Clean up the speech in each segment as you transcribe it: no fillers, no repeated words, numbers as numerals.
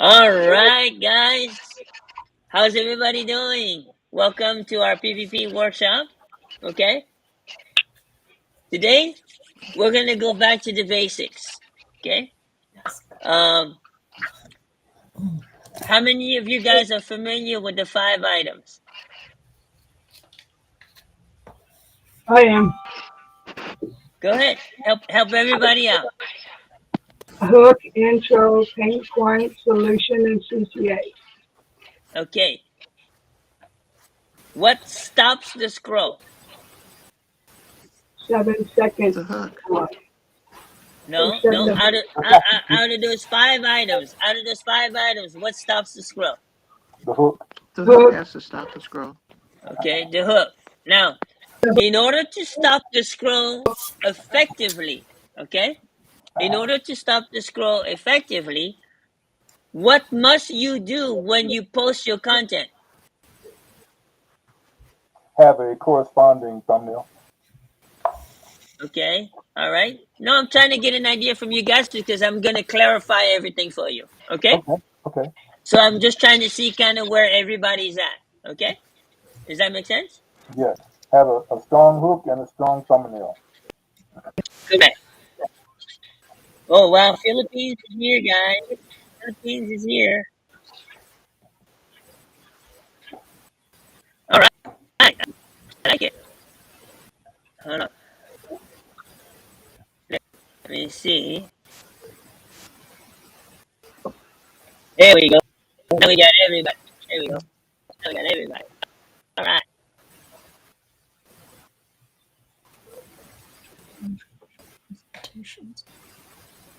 All right, guys. How's everybody doing? Welcome to our PvP workshop. Okay. Today, we're going to go back to the basics. Okay. How many of you guys are familiar with the 5 items? I am. Go ahead. Help everybody out. Hook, intro, paint point, solution, and CCA. Okay. What stops the scroll? 7 seconds. The hook. Or No. 7 Out of those 5 items, what stops the scroll? The hook. The hook hook. has to stop the scroll. Okay, the hook. Now, in order to stop the scroll effectively, okay? In order to stop the scroll effectively, what must you do when you post your content? Have a corresponding thumbnail. Okay, all right. No, I'm trying to get an idea from you guys because I'm going to clarify everything for you. Okay, Okay. Okay. so I'm just trying to see kind of where everybody's at. Okay, does that make sense? Yes. Have a strong hook and a strong thumbnail. Correct. Oh, wow. Philippines is here, guys. Philippines is here. All right. I like it. Hold on. Let me see. There we go. Now we got everybody. There we go. Now we got everybody. All right.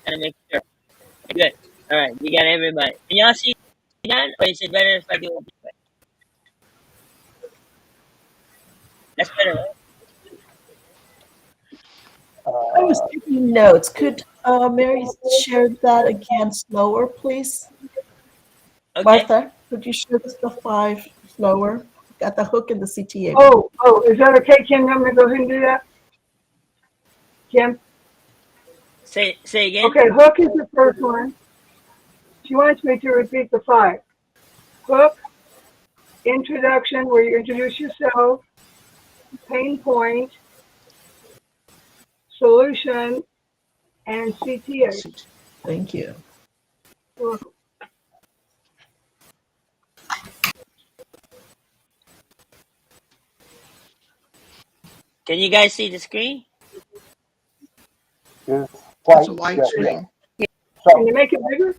Gotta make sure. Good. All right. You got everybody. Can y'all see that? Or is it better if I do it this way? That's better, right? I was Uh, taking notes. Could Mary share that again slower, please? Okay. Martha, could you share the 5 slower? Got the hook and the CTA. Is that okay, Kim? I'm going to go ahead and do that. Kim? Say again. Okay, hook is the first one. She wants me to repeat the 5. Hook, introduction, where you introduce yourself, pain point, solution, and CTA. Thank you. Can you guys see the screen? is It's white. a white Yes. screen. Can you make it bigger?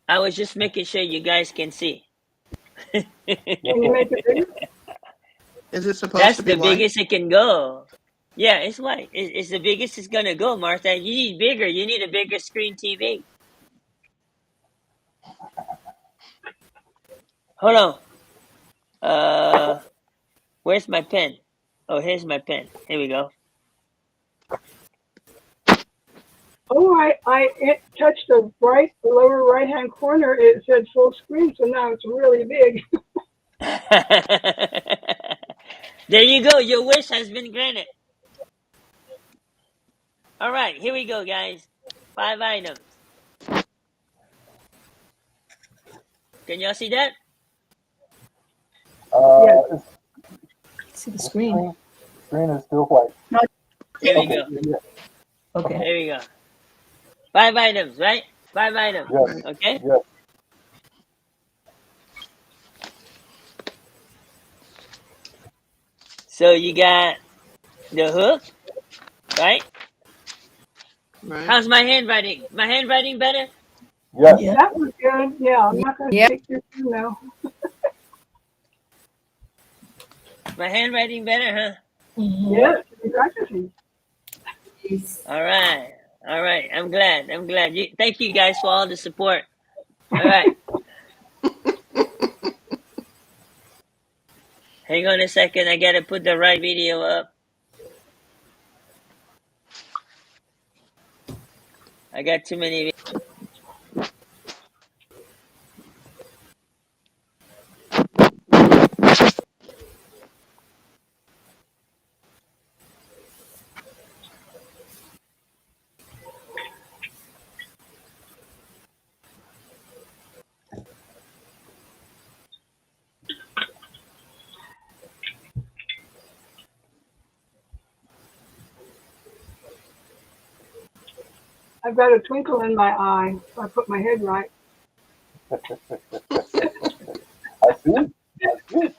I was just making sure you guys can see. Can you make it bigger? Is it supposed That's to be the white? biggest it can go. Yeah, it's white. It's the biggest it's gonna go, Martha. You need bigger. You need a bigger screen TV. Hold on. Where's my pen? Oh, here's my pen. Here we go. Oh, it touched the lower right hand corner. It said full screen, so now it's really big. There you go. Your wish has been granted. All right, here we go, guys. 5 items. Can y'all see that? Yes. It's, See the the screen. screen is still white. There we Okay. go. Yes. Okay. There we go. 5 items, right? 5 items. Yes. Right. Okay. Yes. So you got the hook, right? Right. How's my handwriting? My handwriting better? Yes. Yeah. That was good. Yeah, I'm not going to Yep. take this now. My handwriting better, huh? Mhm. Yes, practicing. All right. All right. I'm glad. Thank you guys for all the support. All right. Hang on a second. I gotta put the right video up. I got too many. I've got a twinkle in my eye if I put my head right. I see. I see.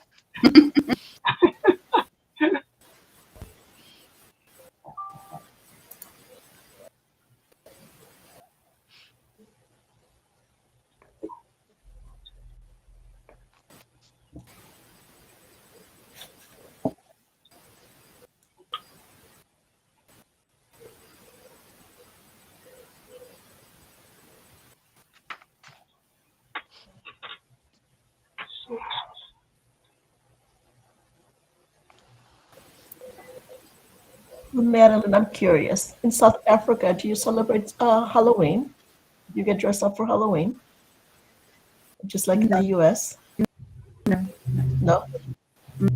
Madeline, I'm curious. In South Africa, do you celebrate Halloween? You get dressed up for Halloween, just like in the U.S.? No, No,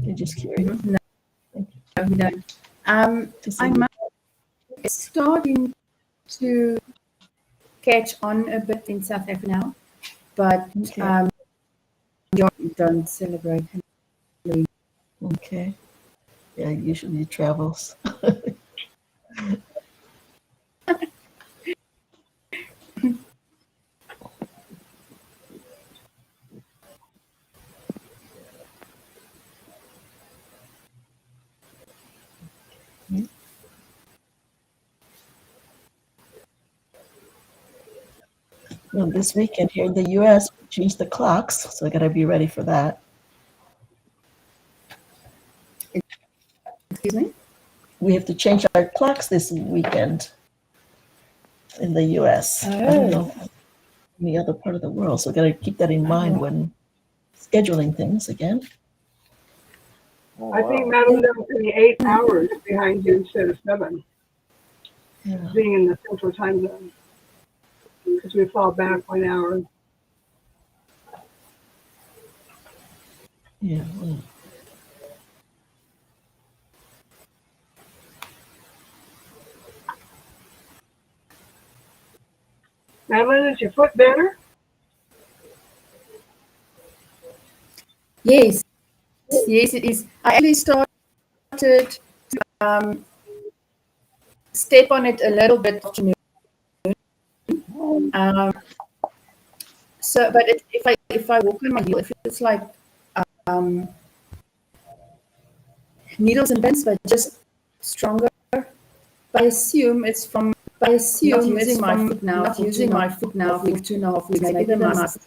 you're just curious. no, we don't. To see. I'm starting to catch on a bit in South Africa now, but Okay. don't celebrate. Okay. Yeah, usually it travels. Well, this weekend here in the U.S., we changed the clocks, so I gotta be ready for that. Excuse me? We have to change our clocks this weekend in the U.S. I don't know any other part of the world, so I gotta keep that in mind when scheduling things again. Oh, I think wow. Madeline's going to be 8 hours behind you instead of 7, Yeah. being in the Central Time Zone, because we fall back 1 hour. Yeah. Well, Madeline, is your foot better? Yes, yes, it is. I actually started to step on it a little bit afternoon. Um, but if I walk on my heel, it feels like um, needles and pins, but just stronger. But I assume it's from not using my foot now for 2.5 weeks, maybe the muscles.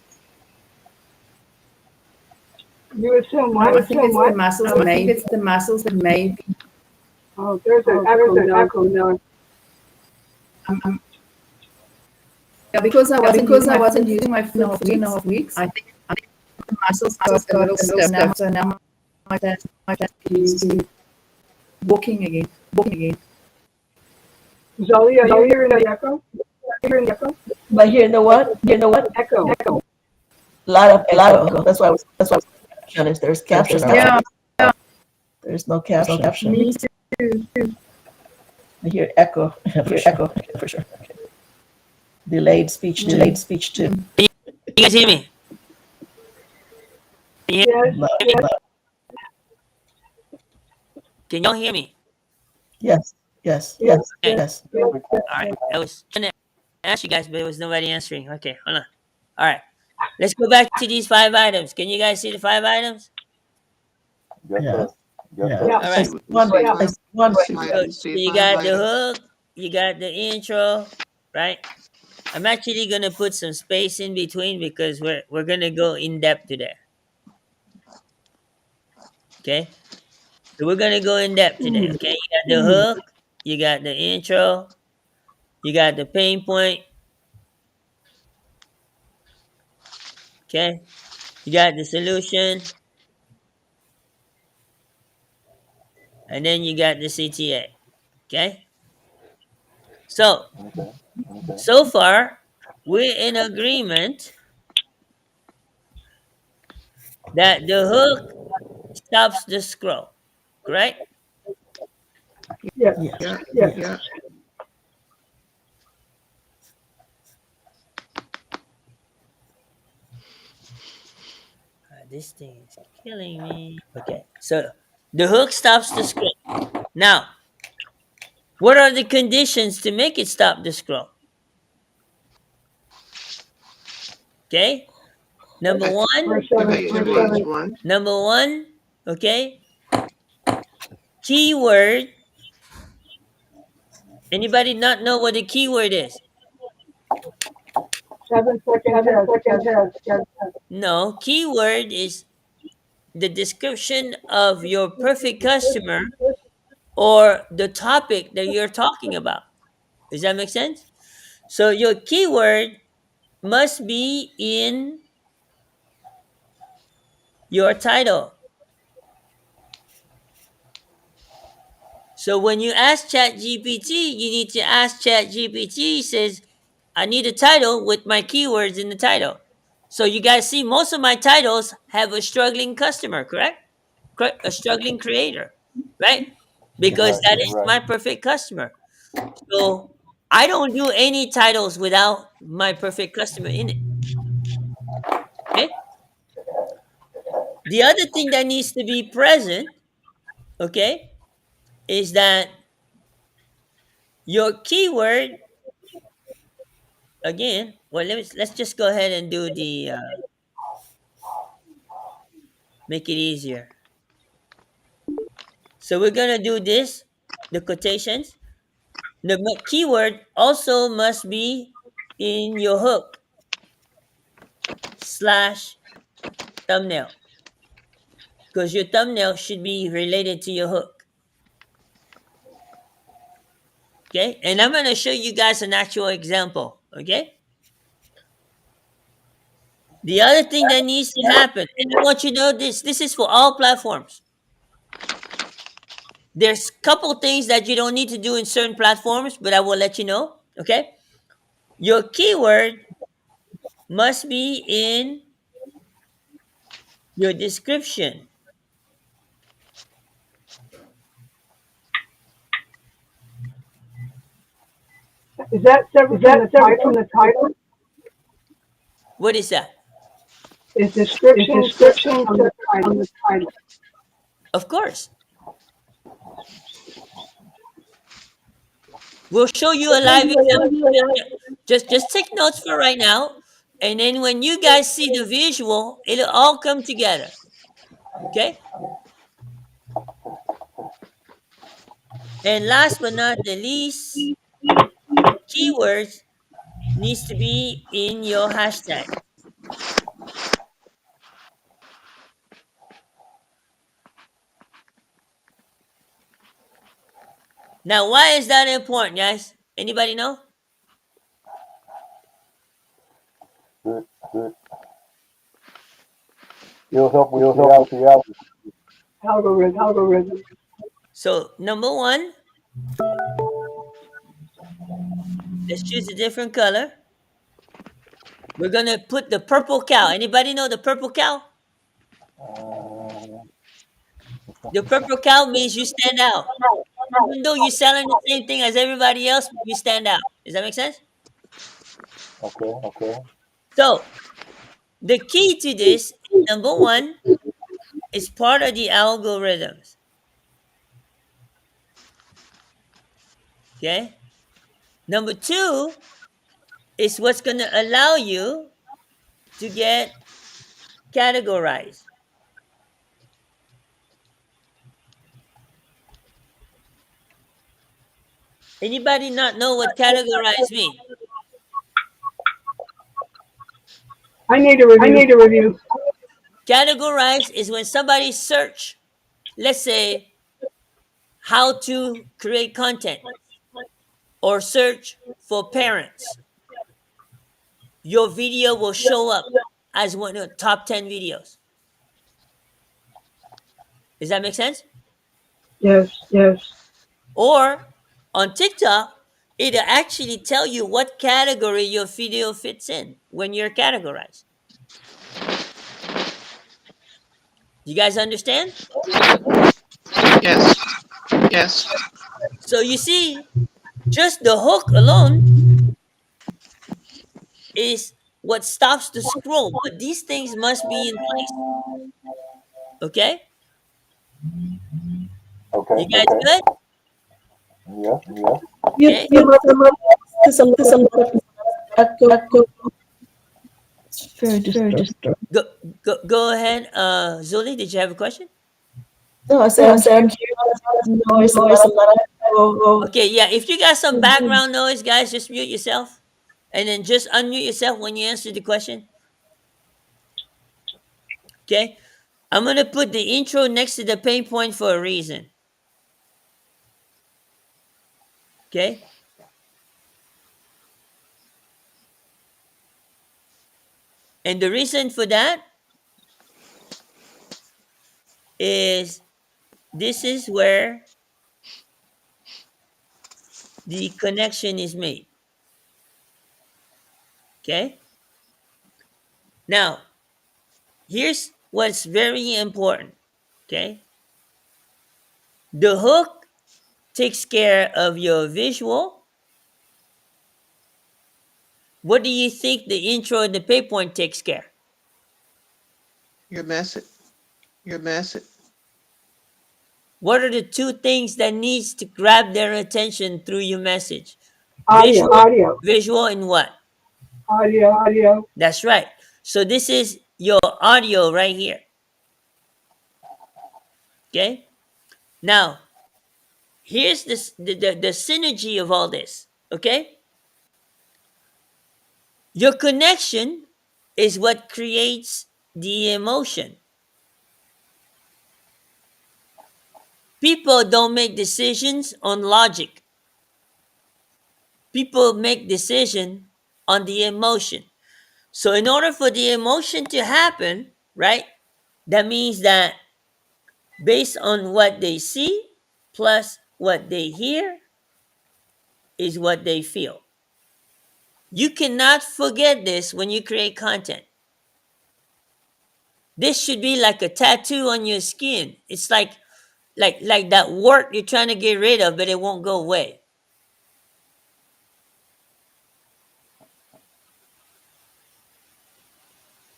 You assume No, what? I think it's the muscles. I think it's the muscles that maybe. Oh, there's an echo now. Um, yeah, because I wasn't using my foot for 2.5 weeks. I think the muscles got a little stiff now. So now my dad is walking again. Zoli, are you hearing the echo? am I hearing the what? Echo. A lot of echo. That's why I was caption if there's caption. Yeah, There's no caption. me too. I hear echo. For sure. Delayed speech too. Can you guys hear me? Can you Yes, hear me? Can y'all hear me? Yes. Okay. Yes. All right. I was trying to ask you guys, but there was nobody answering. Okay, hold on. All right. Let's go back to these 5 items. Can you guys see the 5 items? Yes, Yeah. sir. Yes, Yeah. sir. yeah, All right. One right. yeah. One right. So See you five got the items. hook, you got the intro, right? I'm actually gonna put some space in between because we're gonna go in depth today. Okay, so we're gonna go in depth today. Okay, you got the hook, you got the intro, you got the pain point. Okay, you got the solution, and then you got the CTA. Okay, so Okay. Okay. so far we're in agreement that the hook stops the scroll. Correct? Yes, Yes. Yeah, yes. yeah. This thing is killing me. Okay, so the hook stops the scroll. Now, what are the conditions to make it stop the scroll? Okay. Number Okay. one. Okay. Activities one. Number one. Okay. Keyword. Anybody not know what a keyword is? 7 second test. No. Keyword is the description of your perfect customer or the topic that you're talking about. Does that make sense? So your keyword must be in your title. So when you ask ChatGPT, you need to ask ChatGPT says, I need a title with my keywords in the title. So you guys see most of my titles have a struggling customer, correct? A struggling creator, right? Because Right, that is right. my perfect customer. So I don't do any titles without my perfect customer in it. Okay. The other thing that needs to be present, okay, is that your keyword again. Well, let's just go ahead and do the make it easier. So we're gonna do this, the quotations. The keyword also must be in your hook slash thumbnail because your thumbnail should be related to your hook. Okay, and I'm gonna show you guys an actual example. Okay. The other thing that needs to happen, and I want you to know this. This is for all platforms. There's a couple things that you don't need to do in certain platforms, but I will let you know. Okay. Your keyword must be in your description. Is that separate from the title? What is that? Is description separate from the title? Of course. We'll show you a live example. Just take notes for right now. And then when you guys see the visual, it'll all come together. Okay? And last but not the least, your keywords needs to be in your hashtag. Now, why is that important, guys? Anybody know? Good, good. It'll help with the Algorithm. So, number one, let's choose a different color. We're gonna put the purple cow. Anybody know the purple cow? uh, The purple cow means you stand out. Even though you're selling the same thing as everybody else, you stand out. Does that make sense? okay, okay. So the key to this, number one, is part of the algorithms. Okay. Number two is what's gonna allow you to get categorized. Anybody not know what categorize mean? I need a review. Categorize is when somebody search, let's say, how to create content or search for parents. Your video will show up as one of the top 10 videos. Does that make sense? Yes. Or on TikTok, it'll actually tell you what category your video fits in when you're categorized. You guys understand? Yes. Yes. So you see, just the hook alone is what stops the scroll, but these things must be in place. Okay? Okay, You guys okay. good? Yes, yes. You, Okay? you, this is a lot of It's very disturbing. Go, go ahead, Zuli. Did you have a question? No, I said I'm hearing a lot of noise, a lot of Okay, yeah. If you got some background noise, guys, just mute yourself, and then just unmute yourself when you answer the question. Okay. I'm gonna put the intro next to the pain point for a reason. Okay. And the reason for that is this is where the connection is made. Okay. Now, here's what's very important. Okay. The hook takes care of your visual. What do you think the intro and the pay point takes care? Your message. Your message. What are the two things that needs to grab their attention through your message? Audio, Visual and what? audio. That's right. So this is your audio right here. Okay. Now, here's this the synergy of all this. Okay. Your connection is what creates the emotion. People don't make decisions on logic. People make decision on the emotion. So in order for the emotion to happen, right? That means that based on what they see plus what they hear is what they feel. You cannot forget this when you create content. This should be like a tattoo on your skin. It's like that wart you're trying to get rid of, but it won't go away.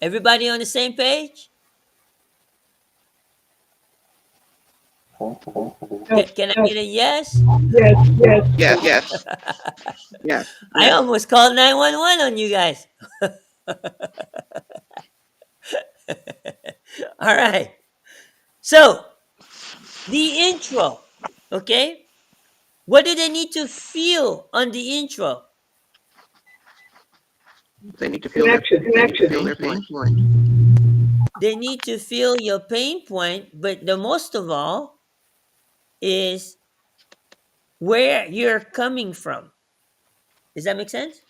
Everybody on the same page? Yes, Can I get a yes? yes. Yes. Yes. I Yes. almost called 911 on you guys. All right. So, the intro, okay? What do they need to feel on the intro? They need to feel their. Connection. They need to feel their pain point. They need to feel your pain point, but the most of all is where you're coming from. Does that make sense?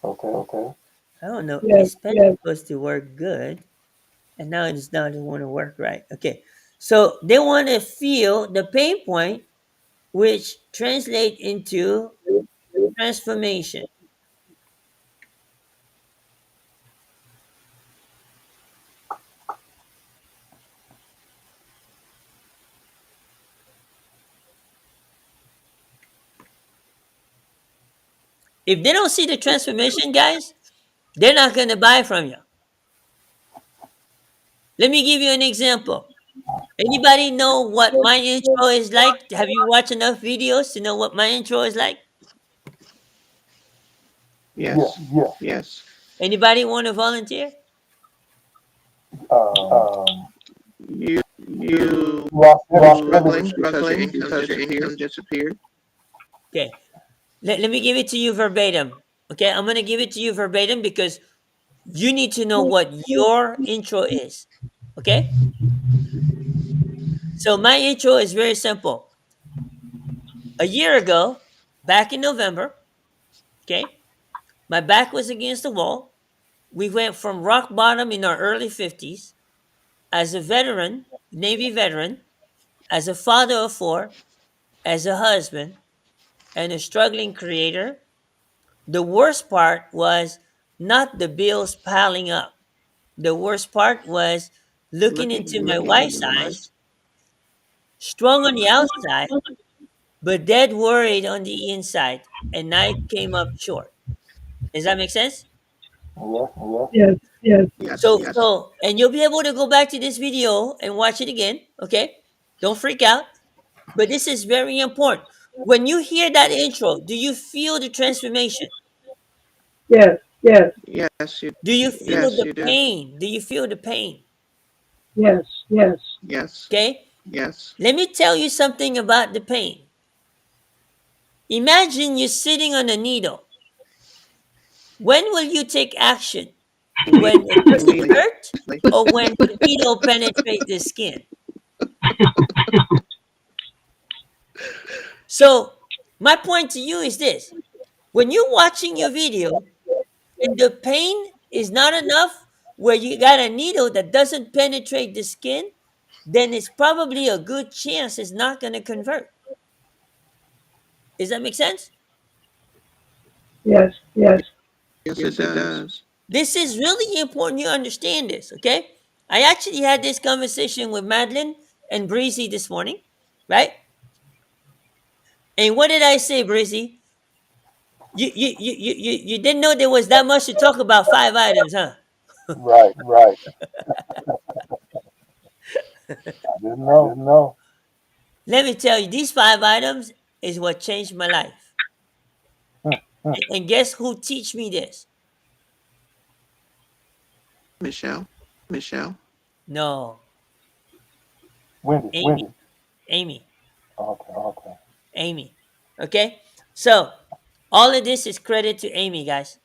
Okay. I don't know. Yes, This pen is supposed to work good, and now it's not doesn't want to work right. Okay, so they want to feel the pain point, which translate into transformation. If they don't see the transformation, guys, they're not going to buy from you. Let me give you an example. Anybody know what my intro is like? Have you watched enough videos to know what my intro is like? Yes. Yeah. Yes. Anybody want to volunteer? Um, You you lost everything. struggling because your income disappeared. Okay. Let me give it to you verbatim. Okay, I'm going to give it to you verbatim because you need to know what your intro is. Okay? So my intro is very simple. A year ago, back in November, okay, my back was against the wall. We went from rock bottom in our early 50s as a veteran, Navy veteran, as a father of four, as a husband, and a struggling creator. The worst part was not the bills piling up. The worst part was looking into my Looking into wife's my eyes, strong on the outside, but dead worried on the inside, and I came up short. Does that make sense? Yes. Yes. yes. So, and you'll be able to go back to this video and watch it again. Okay, don't freak out. But this is very important. When you hear that intro, do you feel the transformation? Yes. Yes, Yes, you Do you feel yes, the you do. pain? Do you feel the pain? yes, yes, Yes, Okay? yes. Let me tell you something about the pain. Imagine you're sitting on a needle. When will you take action? When it doesn't Immediately. hurt or when the needle penetrates the skin? So, my point to you is this: when you're watching your video and the pain is not enough where you got a needle that doesn't penetrate the skin, then it's probably a good chance it's not going to convert. Does that make sense? yes, yes. Yes, it does. This is really important you understand this, okay? I actually had this conversation with Madeline and Breezy this morning, right? And what did I say, Breezy? You didn't know there was that much to talk about 5 items, huh? Right, right. I didn't know. Let me tell you, these 5 items is what changed my life. Hmm, hmm. And guess who teach me this? Michelle. Michelle. No, Wendy, Amy. Wendy. Amy. Okay, okay. Amy. Okay? So, all of this is credit to Amy, guys.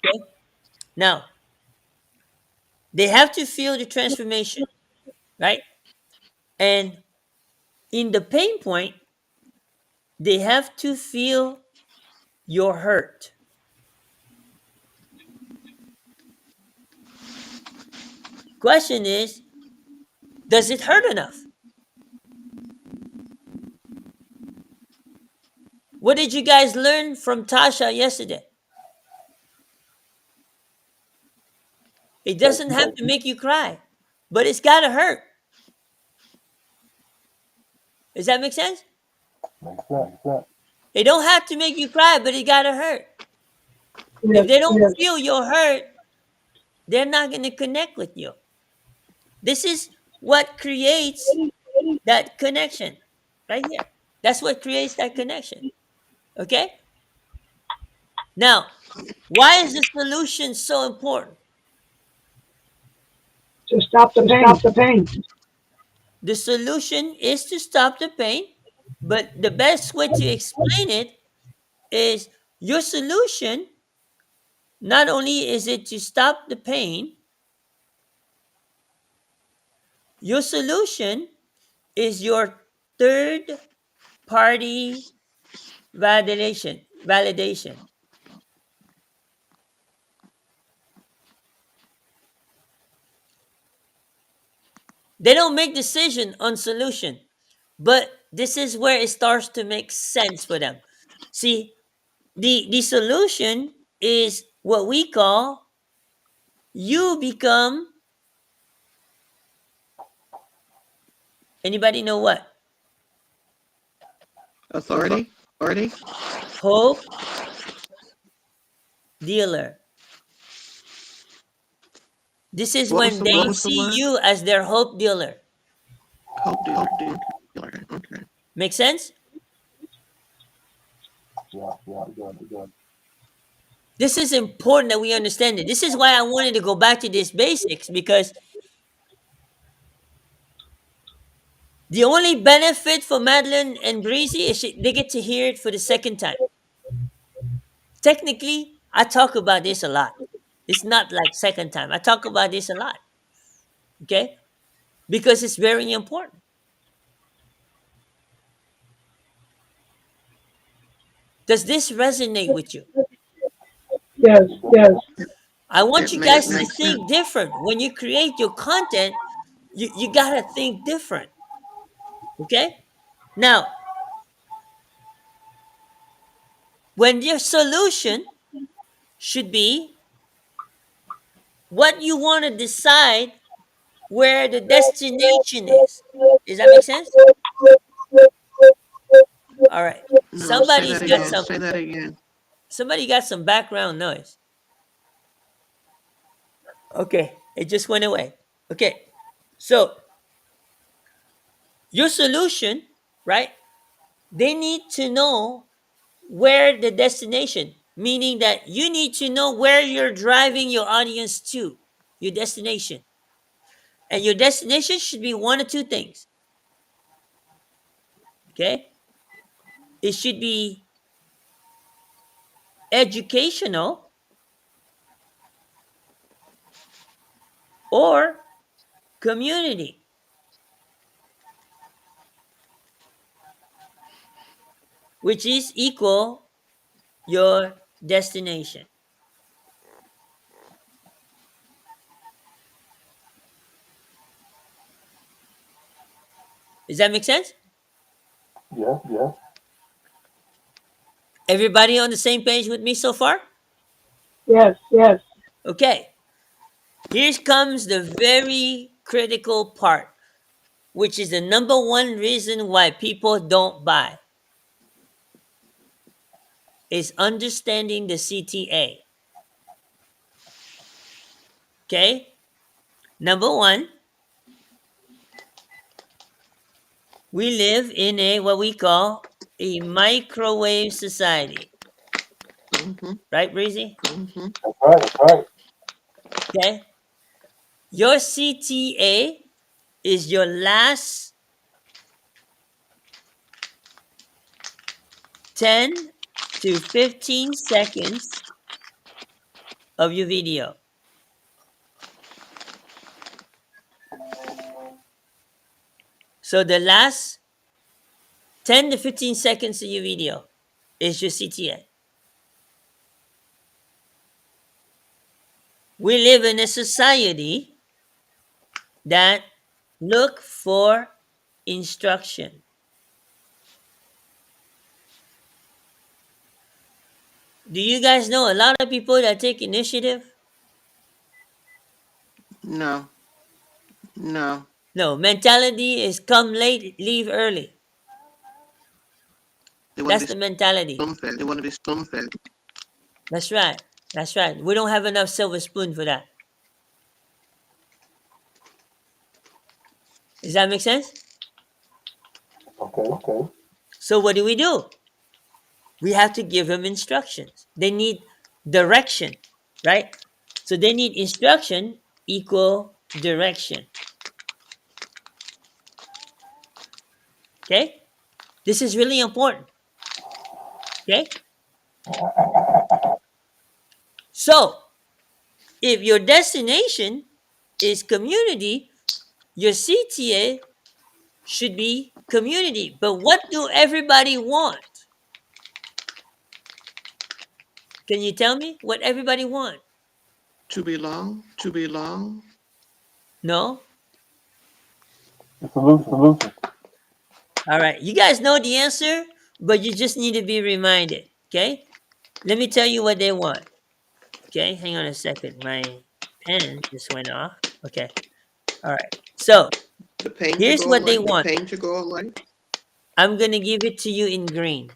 Okay? Now, they have to feel the transformation, right? And in the pain point, they have to feel your hurt. Question is, does it hurt enough? What did you guys learn from Tasha yesterday? It Take, doesn't have to make you cry, but it's got to hurt. Does that make sense? makes sense. It don't have to make you cry, but it got to hurt. If Yes, they don't yes. feel your hurt, they're not going to connect with you. This is what creates that connection right here. That's what creates that connection. Okay? Now, why is the solution so important? To stop the pain. Stop the pain. The solution is to stop the pain, but the best way to explain it is your solution not only is it to stop the pain, your solution is your third party validation. They don't make decision on solution, but this is where it starts to make sense for them. See, the solution is what we call you become, anybody know what? Authority. Authority. Hope dealer. This is What was when the they what was the see word? you as their hope dealer. Dealer. Okay. Make sense? Yeah, yeah, good, good. This is important that we understand it. This is why I wanted to go back to this basics, because the only benefit for Madeline and Breezy is they get to hear it for the second time. Technically, I talk about this a lot. It's not like second time. I talk about this a lot. Okay? Because it's very important. Does this resonate with you? Yes, It does. yes. I want It you makes guys to makes sense. think different. When you create your content, you got to think different. Okay? Now, when your solution should be what you want to decide where the destination is. Does that make sense? All right. No, say that again. Say that again. Somebody got some background noise. Okay, it just went away. Okay. So, your solution, right? They need to know where the destination. meaning that you need to know where you're driving your audience to, your destination. And your destination should be one of two things. Okay? It should be educational or community, which is equal your destination. Does that make sense? Yes, yes. Everybody on the same page with me so far? Yes, yes. Okay. Here comes the very critical part, which is the number one reason why people don't buy, is understanding the CTA. Okay? Number one, we live in a what we call a microwave society. Mm-hmm. Right, Breezy? Mm-hmm. That's right, that's right. Okay? Your CTA is your last 10 to 15 seconds of your video. So the last 10 to 15 seconds of your video is your CTA. We live in a society that look for instruction. Do you guys know a lot of people that take initiative? No. No. No, mentality is come late, leave early. They want That's to be the mentality. spoon fed. They want to be spoon fed. That's right. That's right. We don't have enough silver spoon for that. Does that make sense? Okay, okay. So what do? We have to give them instructions. They need direction, right? So they need instruction equal direction. Okay? This is really important. Okay? So if your destination is community, your CTA should be community. But what do everybody want? Can you tell me what everybody want? To belong. To belong. No? The solution. All right. You guys know the answer, but you just need to be reminded. Okay? Let me tell you what they want. Okay? Hang on a second. My pen just went off. Okay. All right. So The pain to here's go what they away. The want. pain to go away. I'm going to give it to you in green.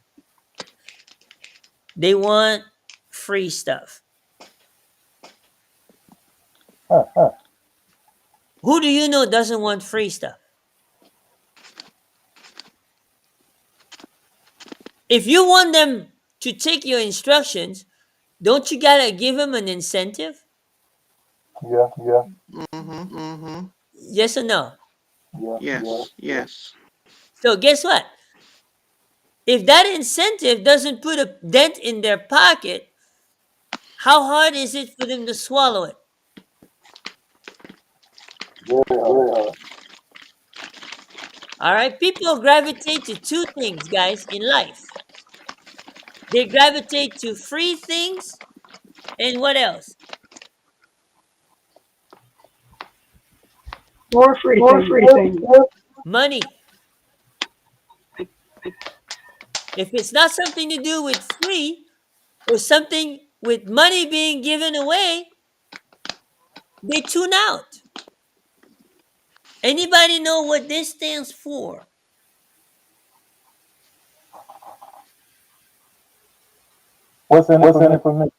They want free stuff. Who do you know doesn't want free stuff? If you want them to take your instructions, don't you gotta give them an incentive? Yeah, yeah, Mm-hmm. Mm-hmm. Yes or no? yeah, yeah. Yes. Yes. So guess what? If that incentive doesn't put a dent in their pocket, how hard is it for them to swallow it? Very hard. All right, people gravitate to two things, guys, in life. They gravitate to free things and what else? More free things. Money. If it's not something to do with free or something with money being given away, they tune out. Anybody know what this stands for? What's in it for me?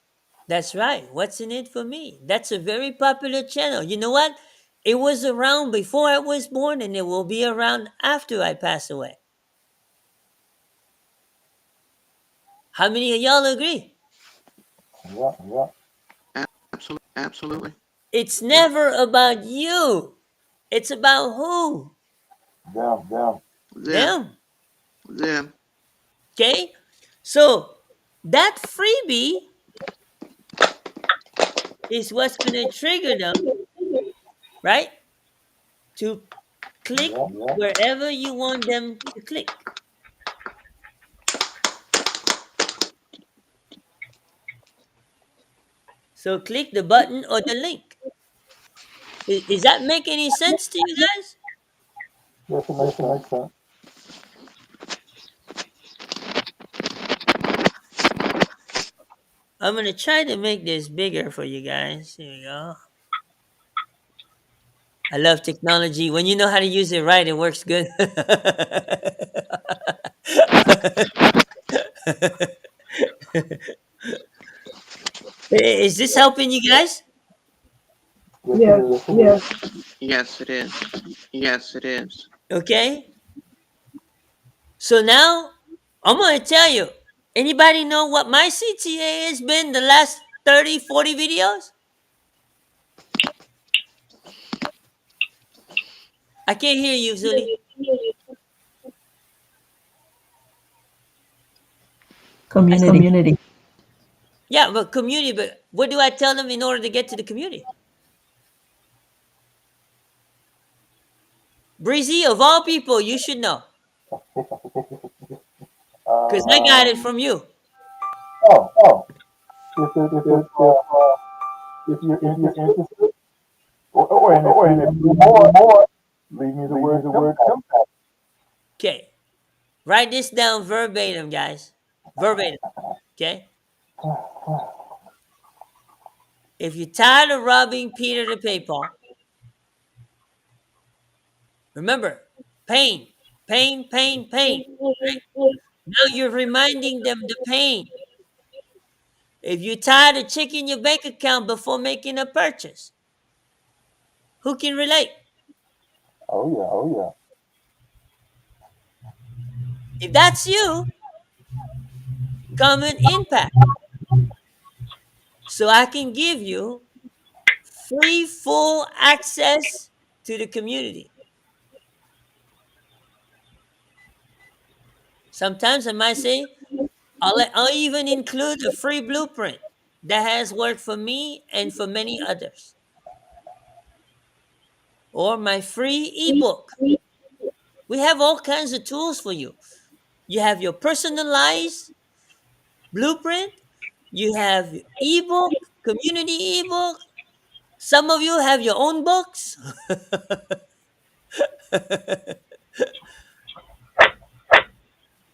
That's right. What's in it for me? That's a very popular channel. You know what? It was around before I was born and it will be around after I pass away. How many of y'all agree? Yeah, yeah, Absolutely. It's never about you. It's about who? them. Them. Them. Them. Okay? So that freebie is what's going to trigger them, right? To click Yeah, yeah. wherever you want them to click. So click the button or the link. Is that make any sense to you guys? Yes, it makes sense. I'm going to try to make this bigger for you guys. Here we go. I love technology. When you know how to use it right, it works good. Is this helping you guys? Yes, it Yes, is. yes. Yes, it is. Yes, it is. Okay. So now I'm going to tell you. Anybody know what my CTA has been the last 30, 40 videos? I can't hear you, Zuli. Community. Yeah, but community, but what do I tell them in order to get to the community? Breezy, of all people, you should know. Because I got it Um, from you. oh, if you're interested, and if you need more, leave me the word impact. Okay. Write this down verbatim, guys. Verbatim. Okay. If you're tired of robbing Peter to pay Paul, remember pain, pain, pain, pain. Right? Now you're reminding them the pain. If you're tired of checking your bank account before making a purchase, who can relate? Oh yeah. If that's you, come and impact. So I can give you free full access to the community. Sometimes I might say, I'll even include a free blueprint that has worked for me and for many others. Or my free ebook. We have all kinds of tools for you. You have your personalized blueprint, you have ebook, community ebook. Some of you have your own books.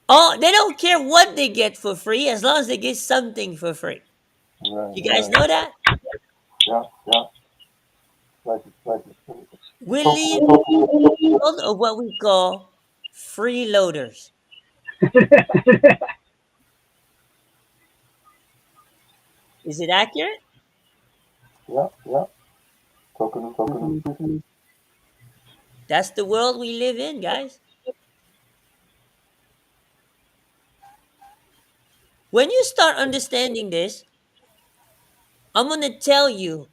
Oh, they don't care what they get for free as long as they get something for free. Right, You guys right. know that? Yeah, yeah. Like We so live so in a world of what we call freeloaders. Is it accurate? yeah, yeah. Token is That's the world we live in, guys. When you start understanding this, I'm going to tell you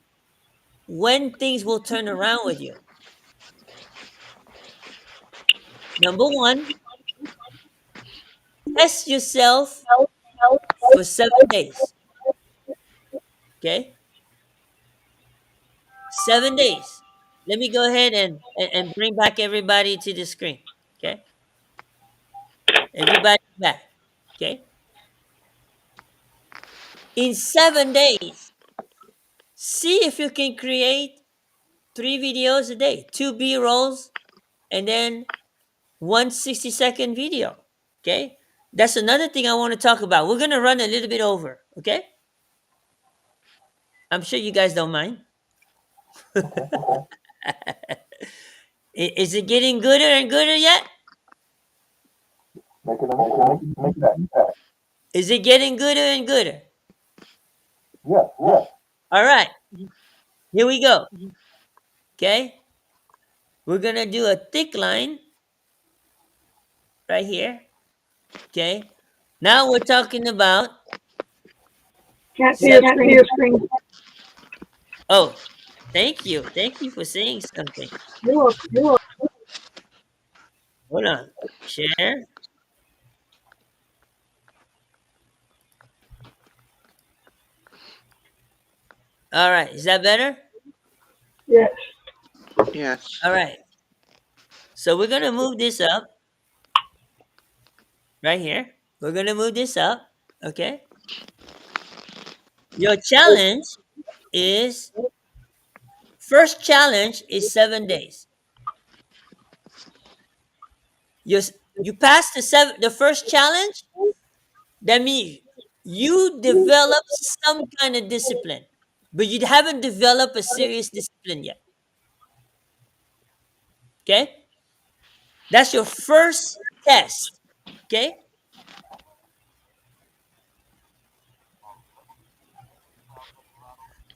when things will turn around with you. Number one, test yourself for 7 days. Okay? 7 days. Let me go ahead and bring back everybody to the screen. Okay? Everybody back. Okay? In 7 days, see if you can create 3 videos a day, two B rolls, and then one 60-second video. Okay? That's another thing I want to talk about. We're going to run a little bit over. Okay? I'm sure you guys don't mind. Is it getting gooder and gooder yet? make that impact. Is it getting gooder and gooder? Yes, yes. All right, here we go. Okay, we're gonna do a thick line right here. Okay, now we're talking about Can't see Seven. your screen. Oh, thank you. Thank you for saying something. You're welcome. Hold on. Share. All right. Is that better? Yes. Yes. All right. So we're going to move this up right here. We're going to move this up. Okay. Your challenge is first challenge is 7 days. You, you pass the first challenge. That means you develop some kind of discipline, but you haven't developed a serious discipline yet. Okay? That's your first test. Okay?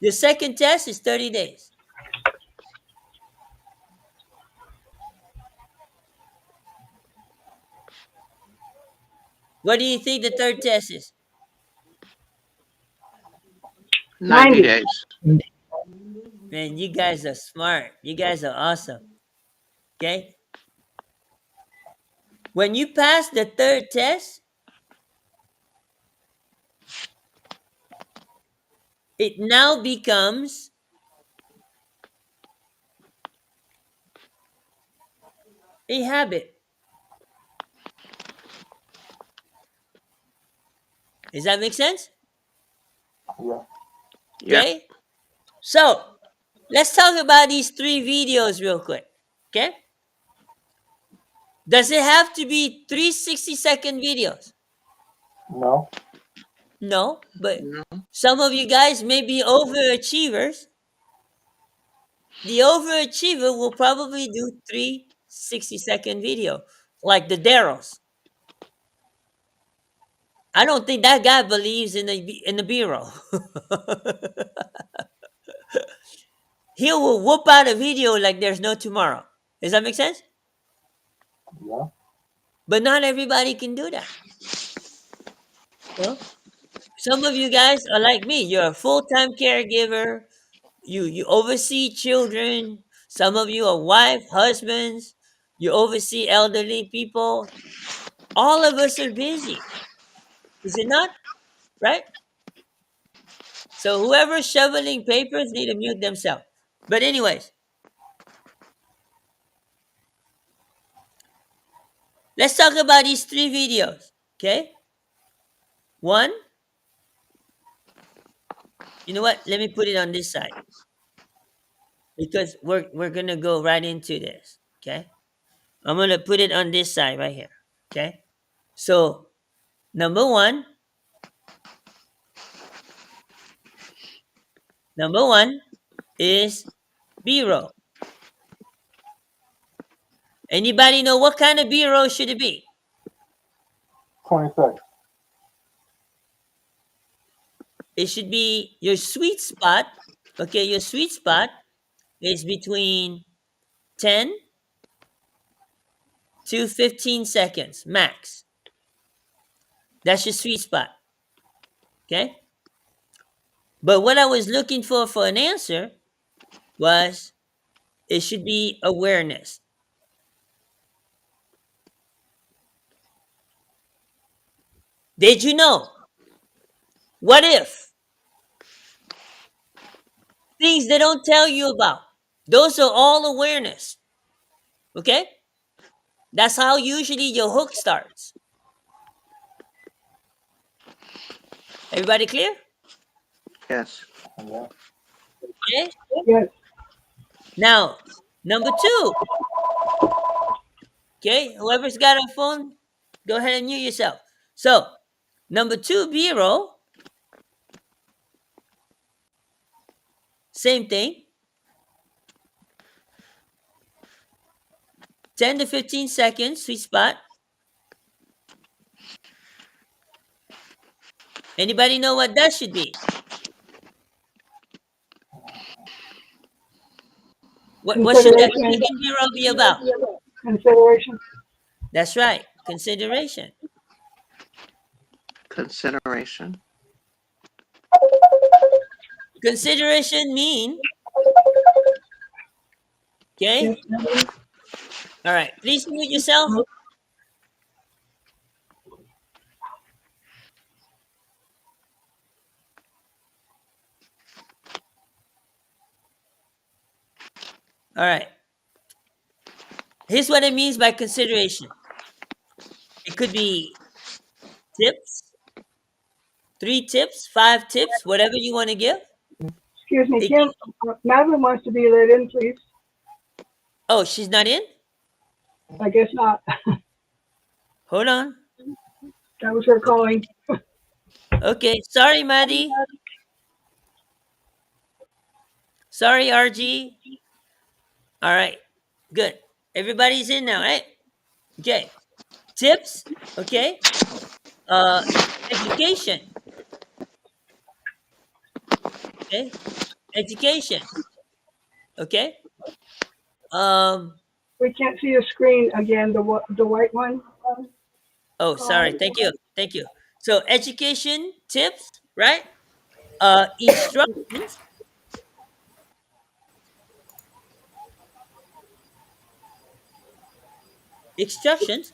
The second test is 30 days. What do you think the third test is? 90 90. days. Man, you guys are smart. You guys are awesome. Okay? When you pass the third test, it now becomes a habit. Does that make sense? Yeah. Yep. Okay? So, let's talk about these 3 videos real quick. Okay? Does it have to be 360-second videos? No. No, but No. some of you guys may be overachievers. The overachiever will probably do 360-second video, like the Darrows. I don't think that guy believes in the bureau. He will whoop out a video like there's no tomorrow. Does that make sense? Yeah. But not everybody can do that. Well, some of you guys are like me. You're a full-time caregiver. You oversee children. Some of you are wife, husbands. You oversee elderly people. All of us are busy. Is it not? Right? So whoever's shoveling papers need to mute themselves. But anyways, let's talk about these 3 videos. Okay? One, you know what? Let me put it on this side because we're gonna go right into this. Okay? I'm gonna put it on this side right here. Okay? So number one is B-roll. Anybody know what kind of B-roll should it be? 20 seconds. It should be your sweet spot. Okay, your sweet spot is between 10 to 15 seconds max. That's your sweet spot. Okay? But what I was looking for an answer was it should be awareness. Did you know? What if things they don't tell you about? Those are all awareness. Okay? That's how usually your hook starts. Everybody clear? Yes. Yeah. Okay. Yes. Now, number 2. Okay, whoever's got a phone, go ahead and mute yourself. So, number 2, B-roll, same thing. 10 to 15 seconds, sweet spot. Anybody know what that should be? What should that Consideration. second B-roll be about? Consideration. That's right, consideration. Consideration. Consideration mean, Yes, okay? Natalie? All right. Please mute yourself. All right. Here's what it means by consideration. It could be tips, 3 tips, 5 tips, whatever you want to give. Excuse me, It, Kim, Madeline wants to be let in, please. oh, she's not in? I guess not. Hold on. That was her Okay. calling. Okay. Sorry, Maddie. Sorry, RG. All right. Good. Everybody's in now, right? Okay. Tips. Okay. Uh, education. Okay. Education. Okay. Um. We can't see the screen again, the white one. Oh, sorry. Thank you. Thank you. So education tips, right? Instructions. Instructions.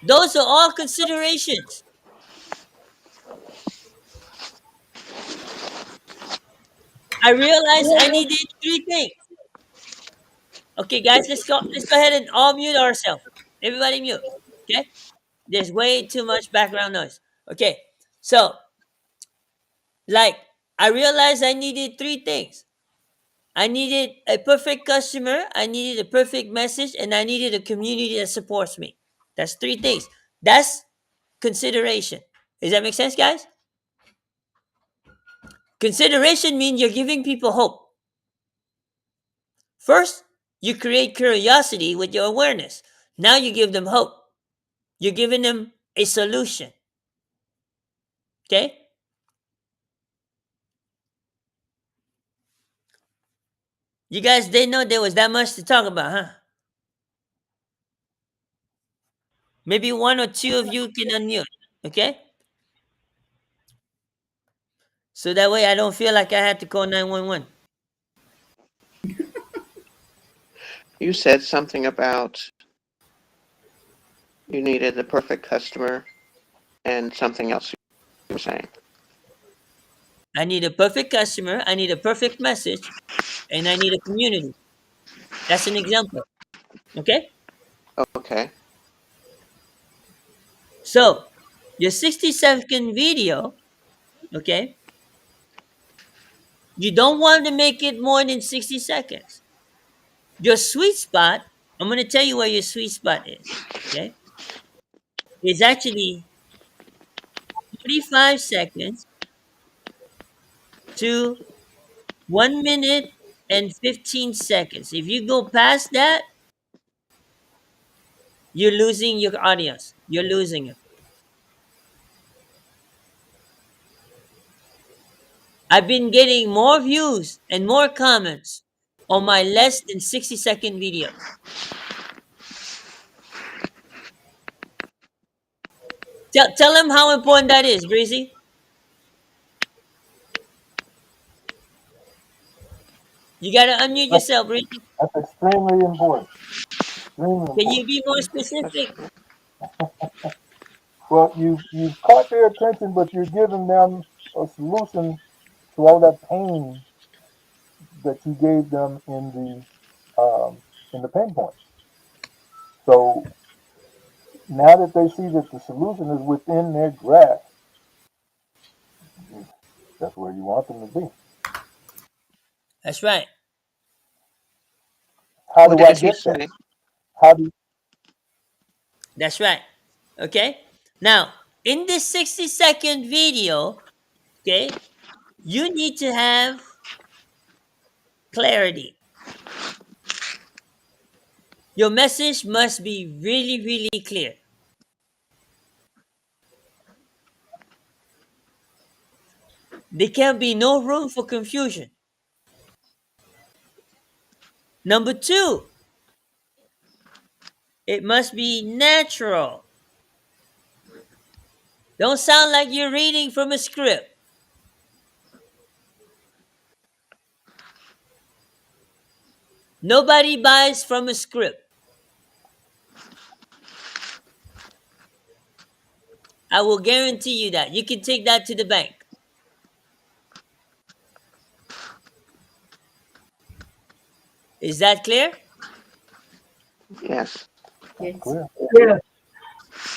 Those are all considerations. I realized I needed 3 things. Okay, guys, let's go ahead and all mute ourselves. Everybody mute. Okay? There's way too much background noise. Okay. So, like, I realized I needed 3 things. I needed a perfect customer, I needed a perfect message, and I needed a community that supports me. That's 3 things. That's consideration. Does that make sense, guys? Consideration means you're giving people hope. First, you create curiosity with your awareness. Now you give them hope. You're giving them a solution. Okay? You guys didn't know there was that much to talk about, huh? Maybe one or two of you can unmute. Okay? So that way I don't feel like I had to call 911. You said something about you needed the perfect customer and something else you were saying. I need a perfect customer, I need a perfect message, and I need a community. That's an example. Okay? Okay. So, your 60-second video, okay, you don't want to make it more than 60 seconds. Your sweet spot, I'm going to tell you where your sweet spot is, okay, is actually 45 seconds to 1 minute and 15 seconds. If you go past that, you're losing your audience. You're losing it. I've been getting more views and more comments on my less than 60-second videos. Tell them how important that is, Breezy. You got to unmute That's, yourself, Breezy. that's extremely important. Extremely Can you important. be more That's specific? Well, you've caught their attention, but you're giving them a solution to all that pain that you gave them in the pain point. So now that they see that the solution is within their grasp, that's where you want them to be. That's right. How what do I did you get there? say? How do That's right. Okay. Now, in this 60-second video, okay, you need to have clarity. Your message must be really, really clear. There can be no room for confusion. Number two, it must be natural. Don't sound like you're reading from a script. Nobody buys from a script. I will guarantee you that. You can take that to the bank. Is that clear? Yes. That's Yes. clear. Yes.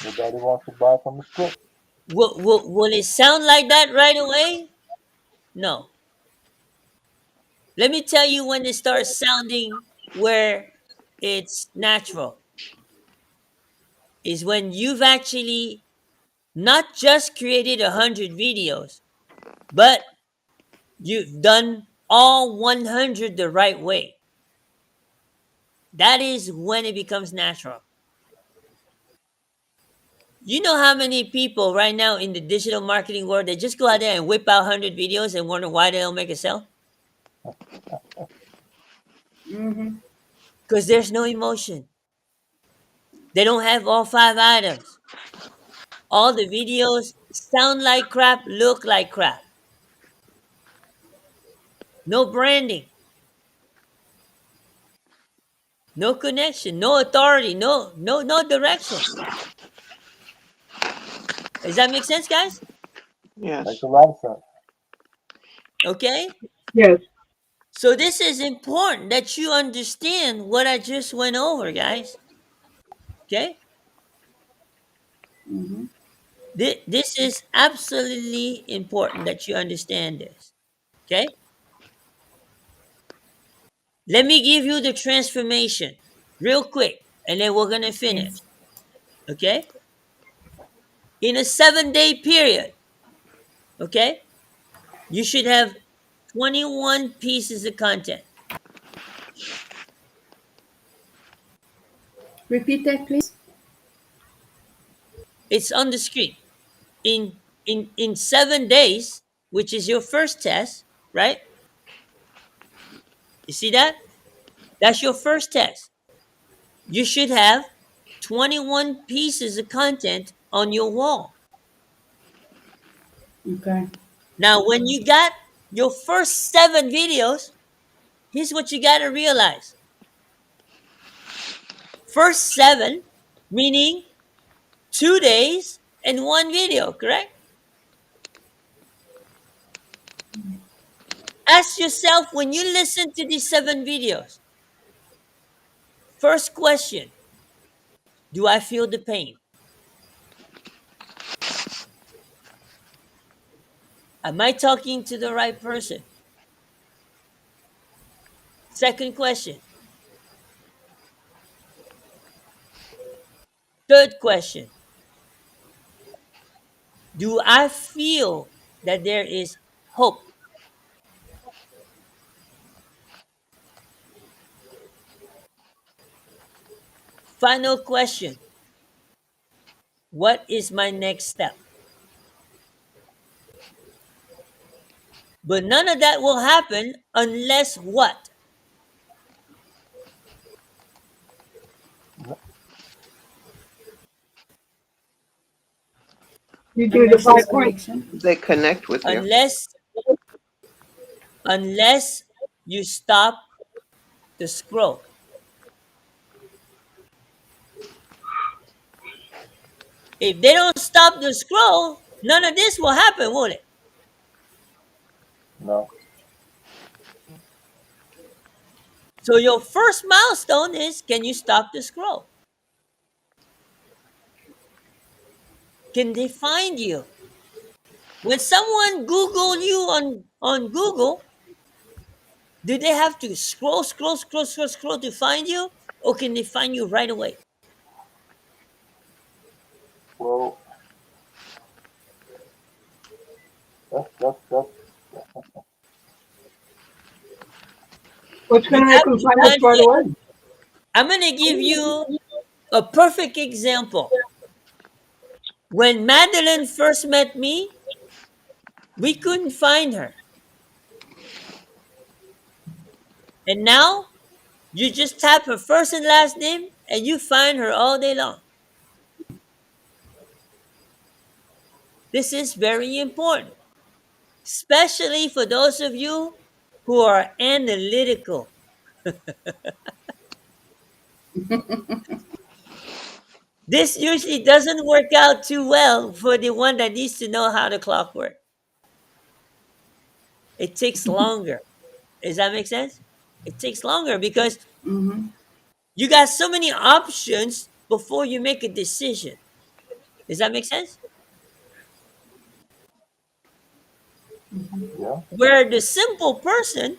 Nobody wants to buy from the script. Will it sound like that right away? No. Let me tell you when it starts sounding where it's natural. Is when you've actually not just created 100 videos, but you've done all 100 the right way. That is when it becomes natural. You know how many people right now in the digital marketing world, they just go out there and whip out 100 videos and wonder why they don't make a sale? Mm-hmm. Because there's no emotion. They don't have all 5 items. All the videos sound like crap, look like crap. No branding, no connection, no authority, no direction. Does that make sense, guys? Makes Yes. a lot of sense. Okay? Yes. So this is important that you understand what I just went over, guys. Okay? Mm-hmm. This is absolutely important that you understand this. Okay? Let me give you the transformation real quick, and then we're going to finish. Yes. Okay? In a 7-day period, okay, you should have 21 pieces of content. Repeat that, please. It's on the screen. In 7 days, which is your first test, right? You see that? That's your first test. You should have 21 pieces of content on your wall. Okay. Now, when you got your first 7 videos, here's what you got to realize. First 7, meaning 2 days and 1 video, correct? Ask yourself when you listen to these 7 videos. First question: do I feel the pain? Am I talking to the right person? Second question. Third question: do I feel that there is hope? Final question: what is my next step? But none of that will happen unless what? You do the Unless five there's points. connection. They connect with you. Unless you stop the scroll. If they don't stop the scroll, none of this will happen, will it? No. So your first milestone is, can you stop the scroll? Can they find you? When someone Google you on Google, do they have to scroll to find you? Or can they find you right away? Well, that's What's You going to make have them to find us right conflict. away? I'm going to give you a perfect example. When Madeline first met me, we couldn't find her. And now you just tap her first and last name and you find her all day long. This is very important, especially for those of you who are analytical. This usually doesn't work out too well for the one that needs to know how the clock works. It takes longer. Does that make sense? It takes longer because Mm-hmm. you got so many options before you make a decision. Does that make sense? Yeah. Where the simple person,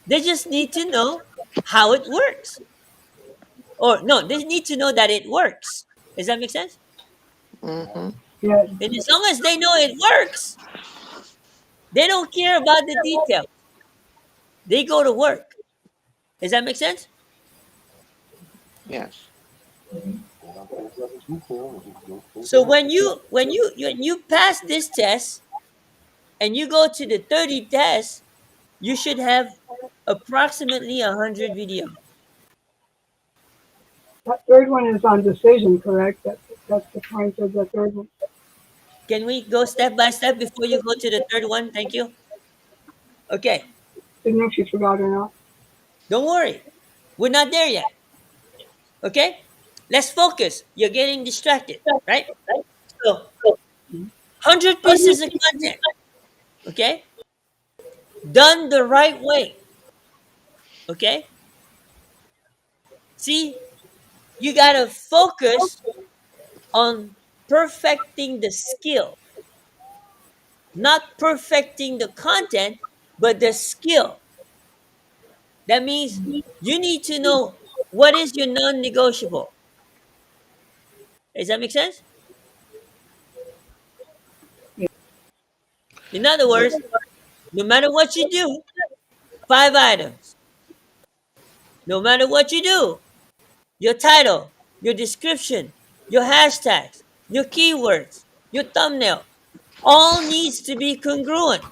they just need to know how it works. Or no, they need to know that it works. Does that make sense? Mm-hmm. Yes. And as long as they know it works, they don't care about the details. They go to work. Does that make sense? Yes. They don't care about the detail. They just go straight to So work. when you pass this test and you go to the 30 test, you should have approximately 100 videos. That third one is on decision, correct? That's the point of the third one. Can we go step by step before you go to the third one? Thank you. Okay, Didn't know if you forgot or not. don't worry. We're not there yet. Okay? Let's focus. You're getting distracted, right? So, 100 pieces of content, okay? Done the right way, okay? See, you got to focus on perfecting the skill, not perfecting the content, but the skill. That means you need to know what is your non negotiable. Does that make sense? In other words, no matter what you do, 5 items. No matter what you do, your title, your description, your hashtags, your keywords, your thumbnail, all needs to be congruent.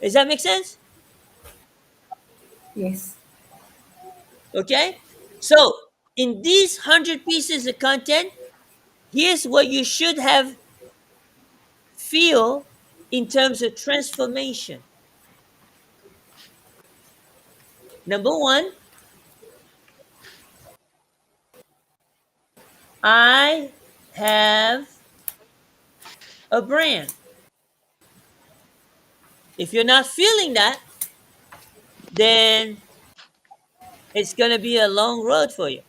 Does that make sense? Yes. Okay? So, in these 100 pieces of content, here's what you should have feel in terms of transformation. Number one, I have a brand. If you're not feeling that, then it's going to be a long road for you.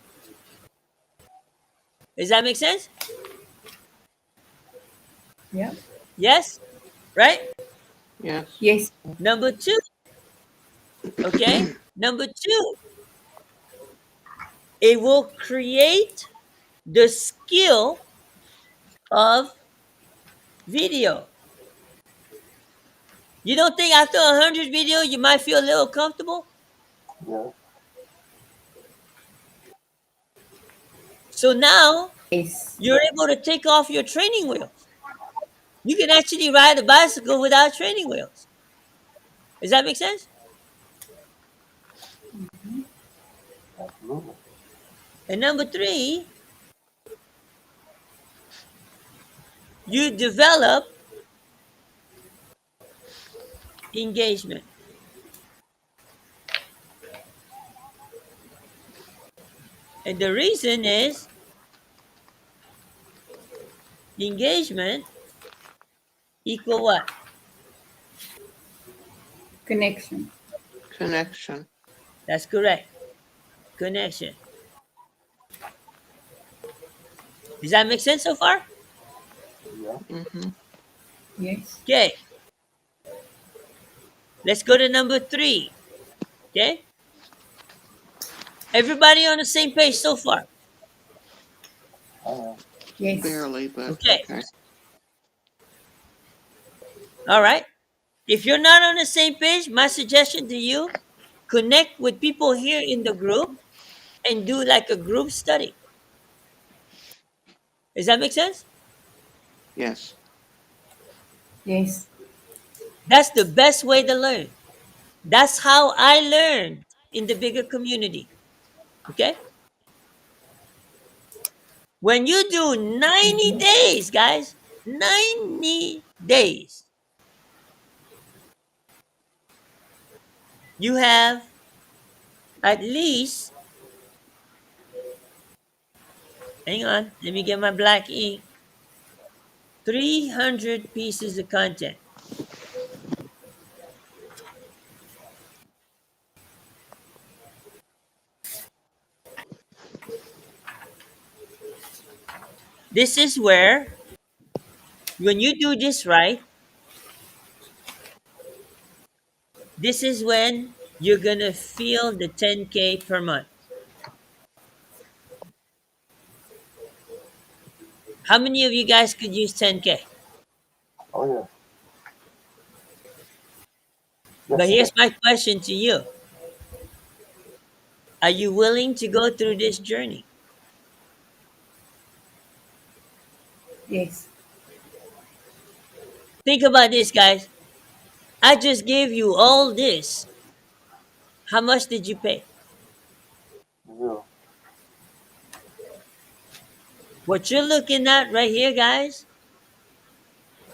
Does that make sense? Yeah. Yes? Right? Yes. Yes. Number two, okay? Number two, it will create the skill of video. You don't think after 100 video you might feel a little comfortable? Yes. So now Yes. you're able to take off your training wheels. You can actually ride a bicycle without training wheels. Does that make sense? Absolutely. And number three, you develop engagement. And the reason is engagement equal what? Connection. Connection. That's correct. Connection. Does that make sense so far? Yeah. Mm-hmm. Yes. Okay, let's go to number three. Okay, everybody on the same page so far. I am. Yes. Barely, but Okay, okay. all right. If you're not on the same page, my suggestion to you, connect with people here in the group and do like a group study. Does that make sense? Yes. Yes. That's the best way to learn. That's how I learned in the bigger community. Okay? When you do 90 days, guys, 90 days, you have at least, hang on, let me get my black ink, 300 pieces of content. This is where, when you do this right, this is when you're gonna feel the 10K per month. How many of you guys could use 10K? Oh yeah. Yes, But sir. here's my question to you. Are you willing to go through this journey? Yes. Think about this, guys. I just gave you all this. How much did you pay? Zero. What you're looking at right here, guys,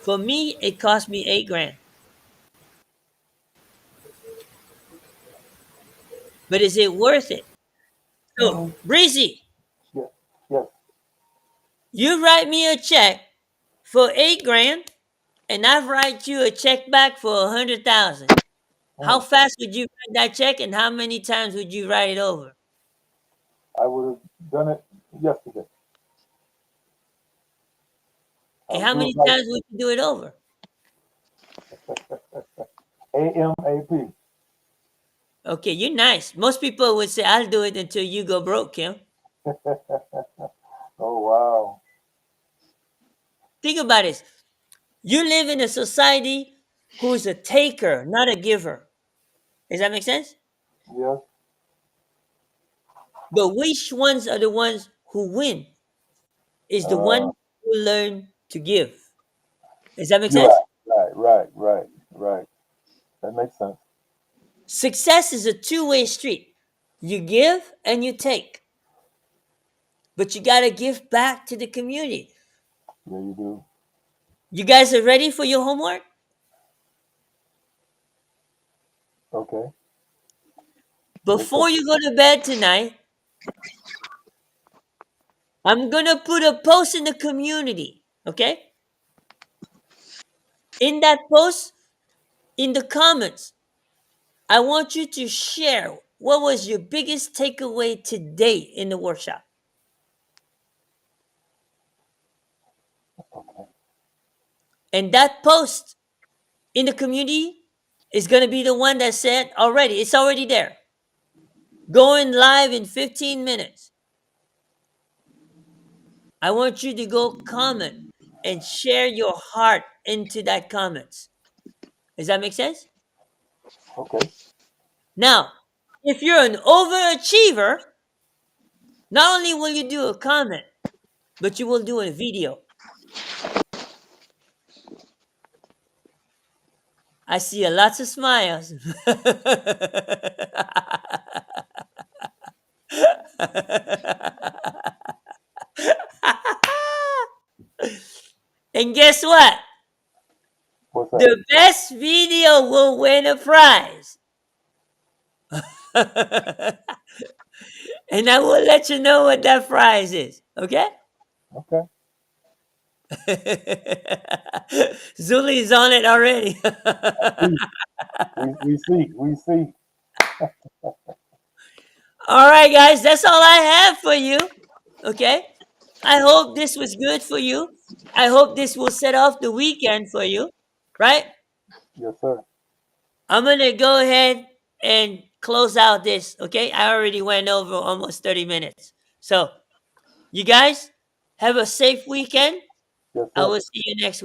for me, it cost me 8 grand. But is it worth it? So, No. Breezy, Yes. Yes. you write me a check for 8 grand, and I write you a check back for 100,000. How Mm. fast would you write that check, and how many times would you write it over? I would have done it yesterday. I And would how do many it like times would you do it over? AMAP. Okay, you're nice. Most people would say, I'll do it until you go broke, Kim. Oh wow. Think about this. You live in a society who's a taker, not a giver. Does that make sense? Yes. But which ones are the ones who win? Is the Uh, one who learn to give. Does that make you're sense? right. Right. Right. Right. Right. That makes sense. Success is a two-way street. You give and you take. But you got to give back to the community. Yeah, you do. You guys are ready for your homework? Okay. Yes, sir. Before you go to bed tonight, I'm going to put a post in the community, okay? In that post, in the comments, I want you to share what was your biggest takeaway today in the workshop. And that post in the community is going to be the one that said already, it's already there. Going live in 15 minutes. I want you to go comment and share your heart into that comments. Does that make sense? Okay. Now, if you're an overachiever, not only will you do a comment, but you will do a video. I see a lots of smiles. And guess what? What's that? The best video will win a prize. And I will let you know what that prize is. Okay? Okay. Zuli's on it already. See. We see. We see. All right, guys, that's all I have for you. Okay? I hope this was good for you. I hope this will set off the weekend for you, right? Yes, sir. I'm going to go ahead and close out this, okay? I already went over almost 30 minutes. So, you guys have a safe weekend. Yes, I sir. will see you next week.